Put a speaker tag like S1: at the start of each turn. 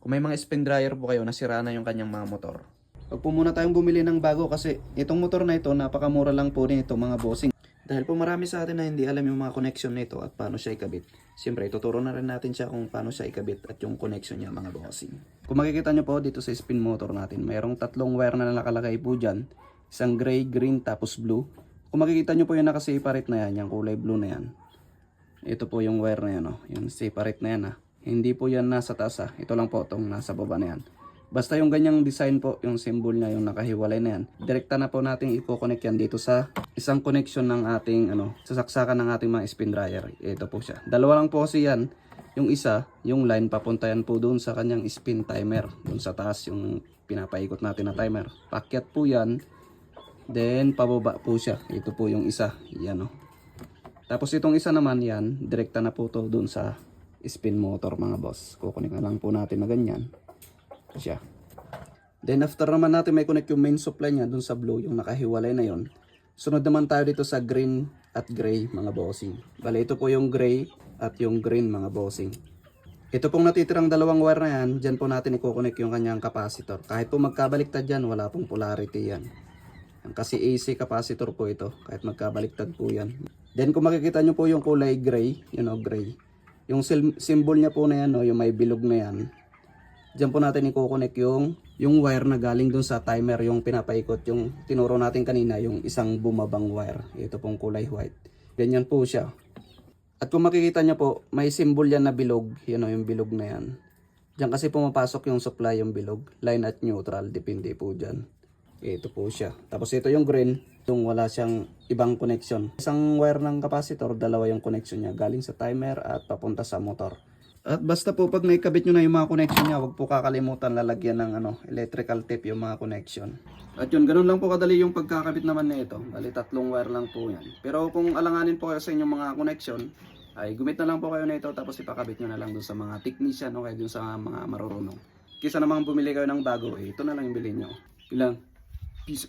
S1: Kung may mga spin dryer po kayo, nasira na yung kanyang mga motor. Huwag po muna tayong bumili ng bago kasi itong motor na ito, napakamura lang po nito mga bossing. Dahil po marami sa atin na hindi alam yung mga connection nito at paano siya ikabit. Siyempre, ituturo na rin natin siya kung paano siya ikabit at yung connection niya mga bossing. Kung makikita nyo po dito sa spin motor natin, mayroong tatlong wire na nakalagay po dyan. Isang gray, green, tapos blue. Kung makikita nyo po yung naka-separate na yan, yung kulay blue na yan. Ito po yung wire na yan, oh. Yung separate na yan, ha. Hindi po yan nasa taas, ha. Ito lang po itong nasa baba na yan. Basta yung ganyang design po, yung symbol niya, yung nakahiwalay na yan. Direkta na po natin i-connect yan dito sa isang connection ng ating, sasaksakan ng ating mga spin dryer. Ito po siya. Dalawa lang po kasi yan. Yung isa, yung line, papunta yan po doon sa kanyang spin timer. Doon sa taas, yung pinapaikot natin na timer. Pakyat po yan. Then, pababa po siya. Ito po yung isa. Yan, oh. Tapos itong isa naman yan, direkta na po to doon sa spin motor mga boss. Kukunik na lang po natin na ganyan. Siya. Then after naman natin may connect yung main supply niya dun sa blue, yung nakahiwalay na yon. Sunod naman tayo dito sa green at gray mga bossing. Bale ito po yung gray at yung green mga bossing. Ito pong natitirang dalawang wire na yan, dyan po natin i-connect yung kanyang capacitor. Kahit po magkabaliktad yan, wala pong polarity yan. Kasi AC capacitor po ito, kahit magkabaliktad po yan. Then kung makikita nyo po yung kulay gray, gray. Yung symbol niya po na yan, yung may bilog na yan. Diyan po natin i-connect yung wire na galing dun sa timer, yung pinapaikot, yung tinuro natin kanina, yung isang bumabang wire. Ito pong kulay white. Ganyan po siya. At kung makikita nyo po, may symbol yan na bilog. Yung bilog na yan. Diyan kasi pumapasok yung supply, yung bilog. Line at neutral, depende po dyan. Ito po siya. Tapos ito yung green, yung wala siyang ibang connection. Isang wire ng capacitor, dalawa yung connection niya. Galing sa timer at papunta sa motor. At basta po pag naikabit nyo na yung mga connection niya, huwag po kakalimutan lalagyan ng electrical tape yung mga connection. At yun, ganun lang po kadali yung pagkakabit naman na ito. Bali, tatlong wire lang po yan. Pero kung alanganin po kayo sa inyong mga connection, ay gumit na lang po kayo na ito tapos ipakabit nyo na lang dun sa mga technician o kaya dun sa mga marurunong. Kisa namang bumili kayo ng bago, ito na lang yung bilhin nyo. Ilang? Peace.